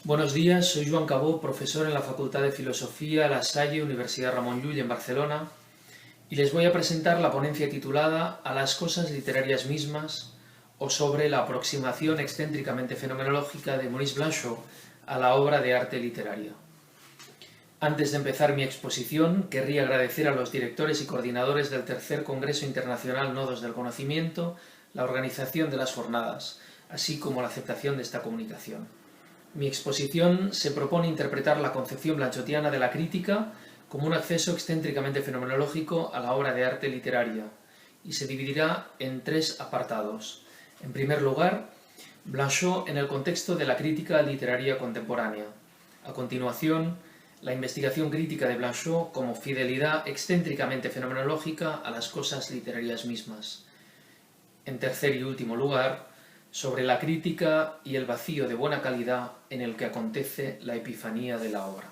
Buenos días, soy Joan Cabó, profesor en la Facultad de Filosofía La Salle, Universidad Ramon Llull en Barcelona, y les voy a presentar la ponencia titulada A las cosas literarias mismas o sobre la aproximación excéntricamente fenomenológica de Maurice Blanchot a la obra de arte literaria. Antes de empezar mi exposición, querría agradecer a los directores y coordinadores del Tercer Congreso Internacional Nodos del Conocimiento la organización de las jornadas, así como la aceptación de esta comunicación. Mi exposición se propone interpretar la concepción blanchotiana de la crítica como un acceso excéntricamente fenomenológico a la obra de arte literaria, y se dividirá en tres apartados. En primer lugar, Blanchot en el contexto de la crítica literaria contemporánea. A continuación, la investigación crítica de Blanchot como fidelidad excéntricamente fenomenológica a las cosas literarias mismas. En tercer y último lugar, sobre la crítica y el vacío de buena calidad en el que acontece la epifanía de la obra.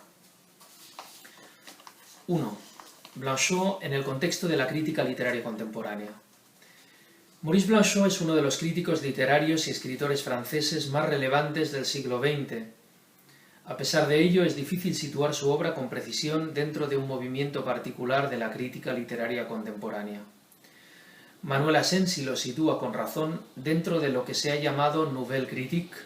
1. Blanchot en el contexto de la crítica literaria contemporánea. Maurice Blanchot es uno de los críticos literarios y escritores franceses más relevantes del siglo XX. A pesar de ello, es difícil situar su obra con precisión dentro de un movimiento particular de la crítica literaria contemporánea. Manuel Asensi lo sitúa con razón dentro de lo que se ha llamado Nouvelle Critique,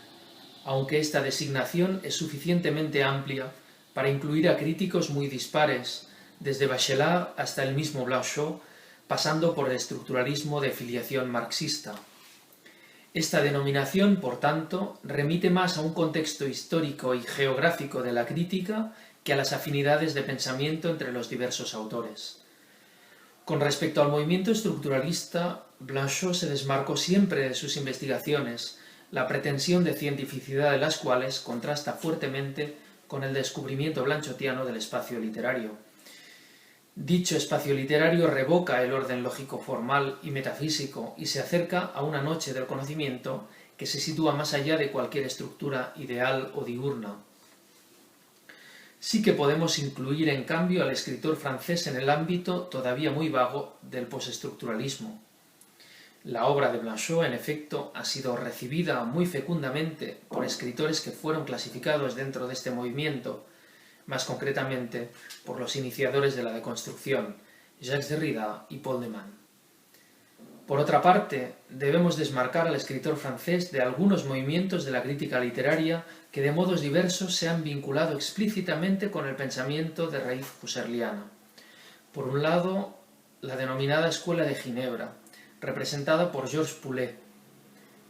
aunque esta designación es suficientemente amplia para incluir a críticos muy dispares, desde Bachelard hasta el mismo Blanchot, pasando por el estructuralismo de filiación marxista. Esta denominación, por tanto, remite más a un contexto histórico y geográfico de la crítica que a las afinidades de pensamiento entre los diversos autores. Con respecto al movimiento estructuralista, Blanchot se desmarcó siempre de sus investigaciones, la pretensión de cientificidad de las cuales contrasta fuertemente con el descubrimiento blanchotiano del espacio literario. Dicho espacio literario revoca el orden lógico formal y metafísico y se acerca a una noche del conocimiento que se sitúa más allá de cualquier estructura ideal o diurna. Sí que podemos incluir, en cambio, al escritor francés en el ámbito todavía muy vago del postestructuralismo. La obra de Blanchot, en efecto, ha sido recibida muy fecundamente por escritores que fueron clasificados dentro de este movimiento, más concretamente por los iniciadores de la deconstrucción, Jacques Derrida y Paul de Man. Por otra parte, debemos desmarcar al escritor francés de algunos movimientos de la crítica literaria que de modos diversos se han vinculado explícitamente con el pensamiento de raíz husserliana. Por un lado, la denominada Escuela de Ginebra, representada por Georges Poulet.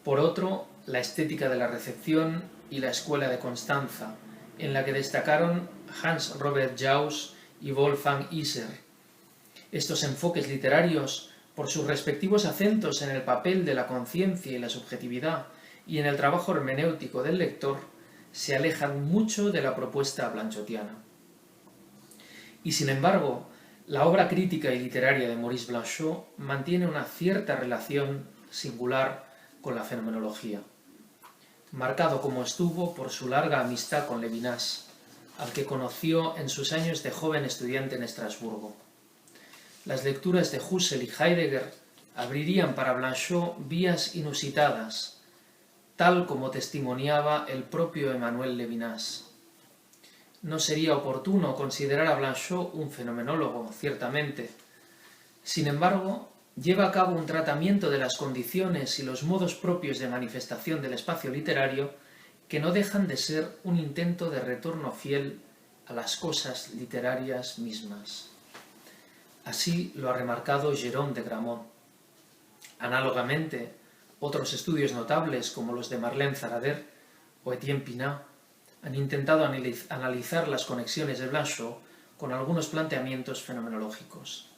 Por otro, la estética de la recepción y la Escuela de Constanza, en la que destacaron Hans Robert Jauss y Wolfgang Iser. Estos enfoques literarios, por sus respectivos acentos en el papel de la conciencia y la subjetividad y en el trabajo hermenéutico del lector, se alejan mucho de la propuesta blanchotiana. Y sin embargo, la obra crítica y literaria de Maurice Blanchot mantiene una cierta relación singular con la fenomenología, marcado como estuvo por su larga amistad con Levinas, al que conoció en sus años de joven estudiante en Estrasburgo. Las lecturas de Husserl y Heidegger abrirían para Blanchot vías inusitadas, tal como testimoniaba el propio Emmanuel Levinas. No sería oportuno considerar a Blanchot un fenomenólogo, ciertamente. Sin embargo, lleva a cabo un tratamiento de las condiciones y los modos propios de manifestación del espacio literario que no dejan de ser un intento de retorno fiel a las cosas literarias mismas. Así lo ha remarcado Jérôme de Grammont. Análogamente, otros estudios notables como los de Marlène Zarader o Etienne Pinat han intentado analizar las conexiones de Blanchot con algunos planteamientos fenomenológicos.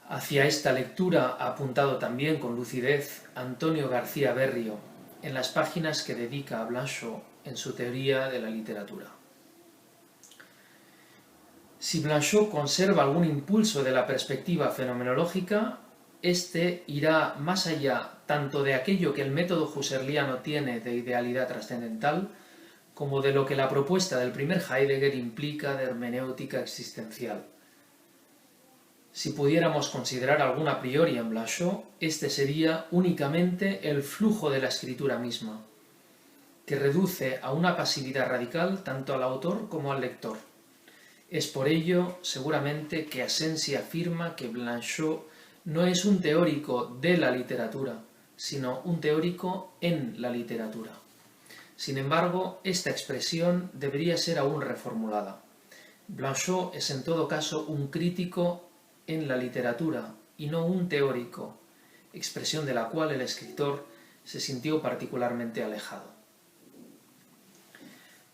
Hacia esta lectura ha apuntado también con lucidez Antonio García Berrio en las páginas que dedica a Blanchot en su teoría de la literatura. Si Blanchot conserva algún impulso de la perspectiva fenomenológica, este irá más allá tanto de aquello que el método husserliano tiene de idealidad trascendental, como de lo que la propuesta del primer Heidegger implica de hermenéutica existencial. Si pudiéramos considerar algún a priori en Blanchot, este sería únicamente el flujo de la escritura misma. que reduce a una pasividad radical tanto al autor como al lector. Es por ello, seguramente, que Asensi afirma que Blanchot no es un teórico de la literatura, sino un teórico en la literatura. Sin embargo, esta expresión debería ser aún reformulada. Blanchot es en todo caso un crítico en la literatura y no un teórico, expresión de la cual el escritor se sintió particularmente alejado.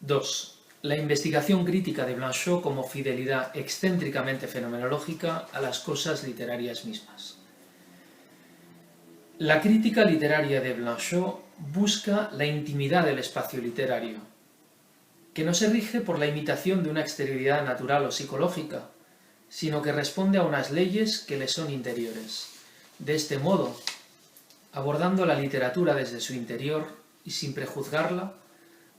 2. La investigación crítica de Blanchot como fidelidad excéntricamente fenomenológica a las cosas literarias mismas. La crítica literaria de Blanchot busca la intimidad del espacio literario, que no se rige por la imitación de una exterioridad natural o psicológica, sino que responde a unas leyes que le son interiores. De este modo, abordando la literatura desde su interior y sin prejuzgarla,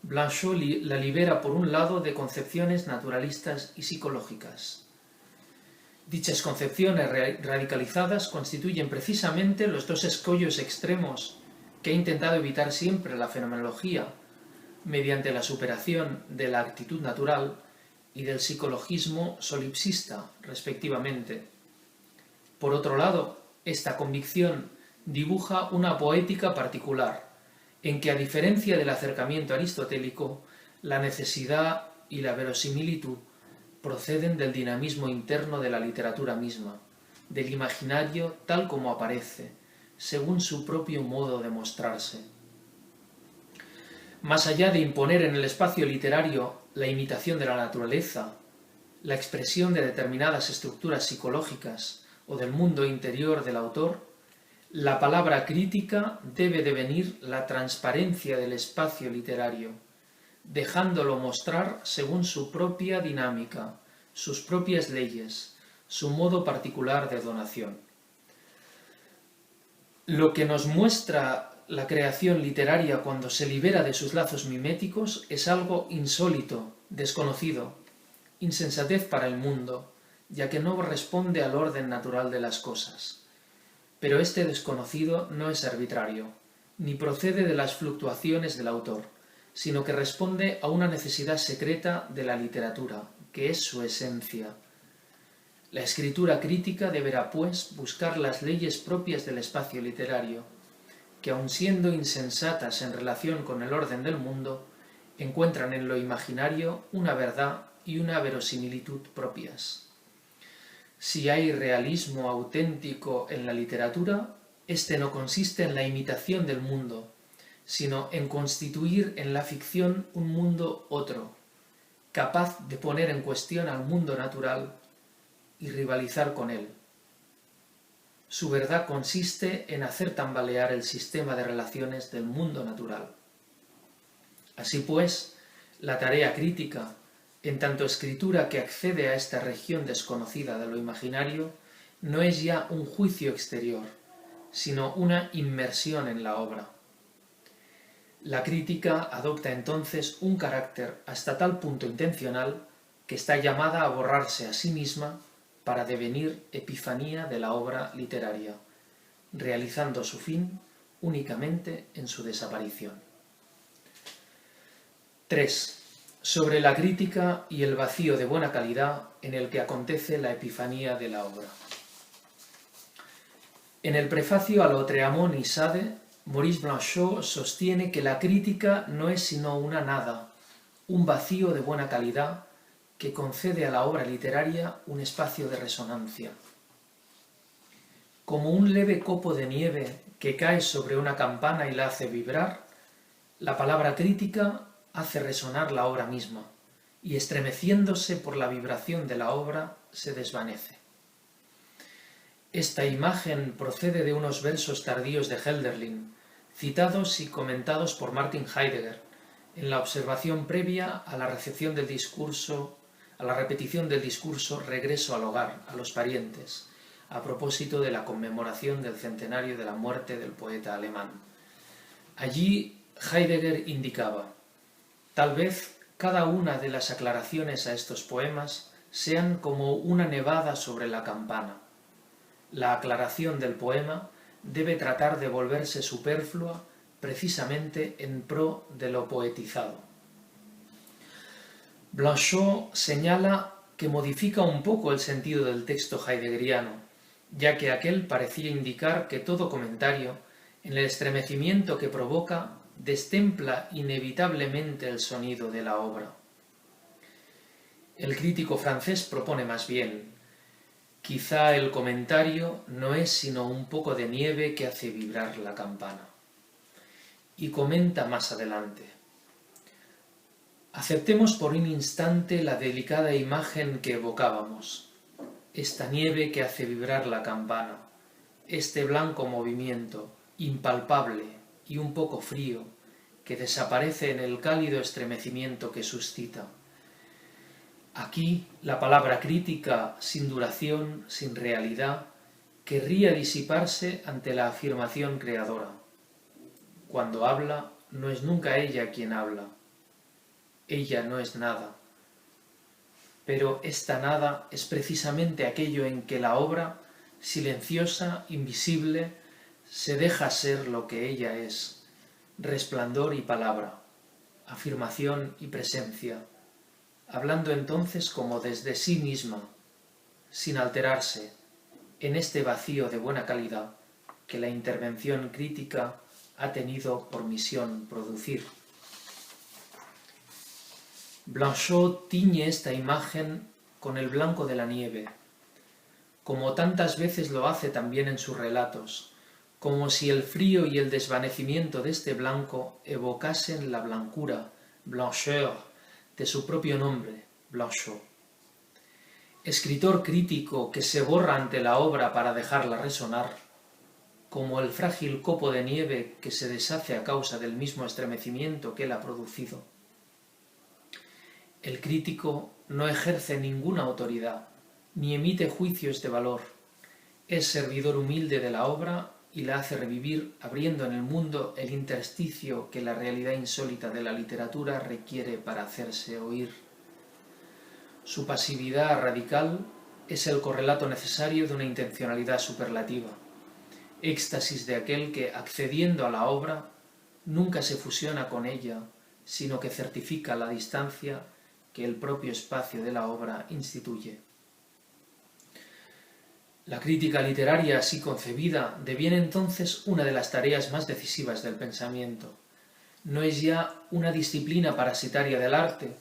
Blanchot la libera por un lado de concepciones naturalistas y psicológicas. Dichas concepciones radicalizadas constituyen precisamente los dos escollos extremos que ha intentado evitar siempre la fenomenología, mediante la superación de la actitud natural y del psicologismo solipsista, respectivamente. Por otro lado, esta convicción dibuja una poética particular, en que, a diferencia del acercamiento aristotélico, la necesidad y la verosimilitud proceden del dinamismo interno de la literatura misma, del imaginario tal como aparece, según su propio modo de mostrarse. Más allá de imponer en el espacio literario la imitación de la naturaleza, la expresión de determinadas estructuras psicológicas o del mundo interior del autor, la palabra crítica debe devenir la transparencia del espacio literario, dejándolo mostrar según su propia dinámica, sus propias leyes, su modo particular de donación. Lo que nos muestra la creación literaria cuando se libera de sus lazos miméticos es algo insólito, desconocido, insensatez para el mundo, ya que no responde al orden natural de las cosas. Pero este desconocido no es arbitrario, ni procede de las fluctuaciones del autor, sino que responde a una necesidad secreta de la literatura, que es su esencia. La escritura crítica deberá, pues, buscar las leyes propias del espacio literario, que aun siendo insensatas en relación con el orden del mundo, encuentran en lo imaginario una verdad y una verosimilitud propias. Si hay realismo auténtico en la literatura, este no consiste en la imitación del mundo, sino en constituir en la ficción un mundo otro, capaz de poner en cuestión al mundo natural y rivalizar con él. Su verdad consiste en hacer tambalear el sistema de relaciones del mundo natural. Así pues, la tarea crítica, en tanto escritura que accede a esta región desconocida de lo imaginario, no es ya un juicio exterior, sino una inmersión en la obra. La crítica adopta entonces un carácter hasta tal punto intencional que está llamada a borrarse a sí misma para devenir epifanía de la obra literaria, realizando su fin únicamente en su desaparición. 3. Sobre la crítica y el vacío de buena calidad en el que acontece la epifanía de la obra. En el prefacio a Lautréamont y Sade, Maurice Blanchot sostiene que la crítica no es sino una nada, un vacío de buena calidad que concede a la obra literaria un espacio de resonancia. Como un leve copo de nieve que cae sobre una campana y la hace vibrar, la palabra crítica hace resonar la obra misma, y estremeciéndose por la vibración de la obra, se desvanece. Esta imagen procede de unos versos tardíos de Hölderlin, citados y comentados por Martin Heidegger, en la observación previa a la repetición del discurso Regreso al hogar, a los parientes, a propósito de la conmemoración del centenario de la muerte del poeta alemán. Allí Heidegger indicaba: tal vez cada una de las aclaraciones a estos poemas sean como una nevada sobre la campana. La aclaración del poema debe tratar de volverse superflua precisamente en pro de lo poetizado. Blanchot señala que modifica un poco el sentido del texto heideggeriano, ya que aquel parecía indicar que todo comentario, en el estremecimiento que provoca, destempla inevitablemente el sonido de la obra. El crítico francés propone más bien: quizá el comentario no es sino un poco de nieve que hace vibrar la campana. Y comenta más adelante: aceptemos por un instante la delicada imagen que evocábamos, esta nieve que hace vibrar la campana, este blanco movimiento, impalpable y un poco frío, que desaparece en el cálido estremecimiento que suscita. Aquí la palabra crítica, sin duración, sin realidad, querría disiparse ante la afirmación creadora. Cuando habla, no es nunca ella quien habla. Ella no es nada. Pero esta nada es precisamente aquello en que la obra, silenciosa, invisible, se deja ser lo que ella es: resplandor y palabra, afirmación y presencia, hablando entonces como desde sí misma, sin alterarse, en este vacío de buena calidad que la intervención crítica ha tenido por misión producir. Blanchot tiñe esta imagen con el blanco de la nieve, como tantas veces lo hace también en sus relatos, como si el frío y el desvanecimiento de este blanco evocasen la blancura, blancheur, de su propio nombre, Blanchot. Escritor crítico que se borra ante la obra para dejarla resonar, como el frágil copo de nieve que se deshace a causa del mismo estremecimiento que él ha producido. El crítico no ejerce ninguna autoridad, ni emite juicios de valor. Es servidor humilde de la obra y la hace revivir, abriendo en el mundo el intersticio que la realidad insólita de la literatura requiere para hacerse oír. Su pasividad radical es el correlato necesario de una intencionalidad superlativa, éxtasis de aquel que, accediendo a la obra, nunca se fusiona con ella, sino que certifica la distancia que el propio espacio de la obra instituye. La crítica literaria así concebida deviene entonces una de las tareas más decisivas del pensamiento. No es ya una disciplina parasitaria del arte,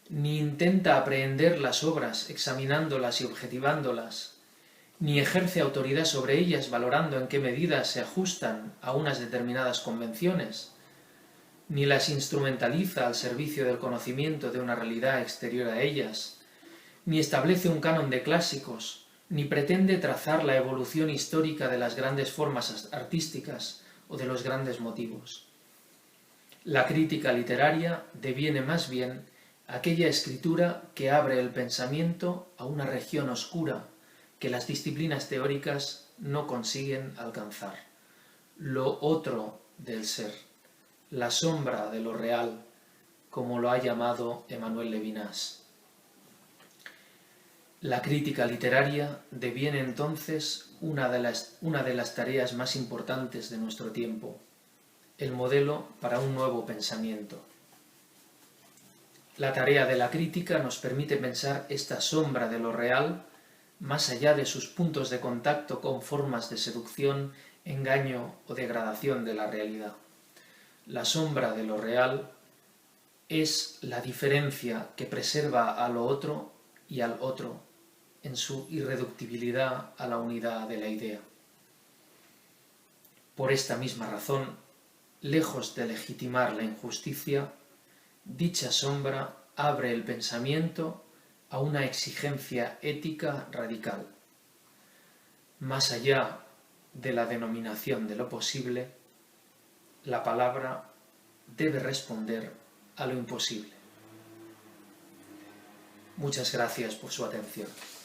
ni intenta aprehender las obras examinándolas y objetivándolas, ni ejerce autoridad sobre ellas valorando en qué medida se ajustan a unas determinadas convenciones, ni las instrumentaliza al servicio del conocimiento de una realidad exterior a ellas, ni establece un canon de clásicos, ni pretende trazar la evolución histórica de las grandes formas artísticas o de los grandes motivos. La crítica literaria deviene más bien aquella escritura que abre el pensamiento a una región oscura que las disciplinas teóricas no consiguen alcanzar, lo otro del ser, la sombra de lo real, como lo ha llamado Emmanuel Levinas. La crítica literaria deviene entonces una de las tareas más importantes de nuestro tiempo, el modelo para un nuevo pensamiento. La tarea de la crítica nos permite pensar esta sombra de lo real más allá de sus puntos de contacto con formas de seducción, engaño o degradación de la realidad. La sombra de lo real es la diferencia que preserva a lo otro y al otro en su irreductibilidad a la unidad de la idea. Por esta misma razón, lejos de legitimar la injusticia, dicha sombra abre el pensamiento a una exigencia ética radical. Más allá de la denominación de lo posible, la palabra debe responder a lo imposible. Muchas gracias por su atención.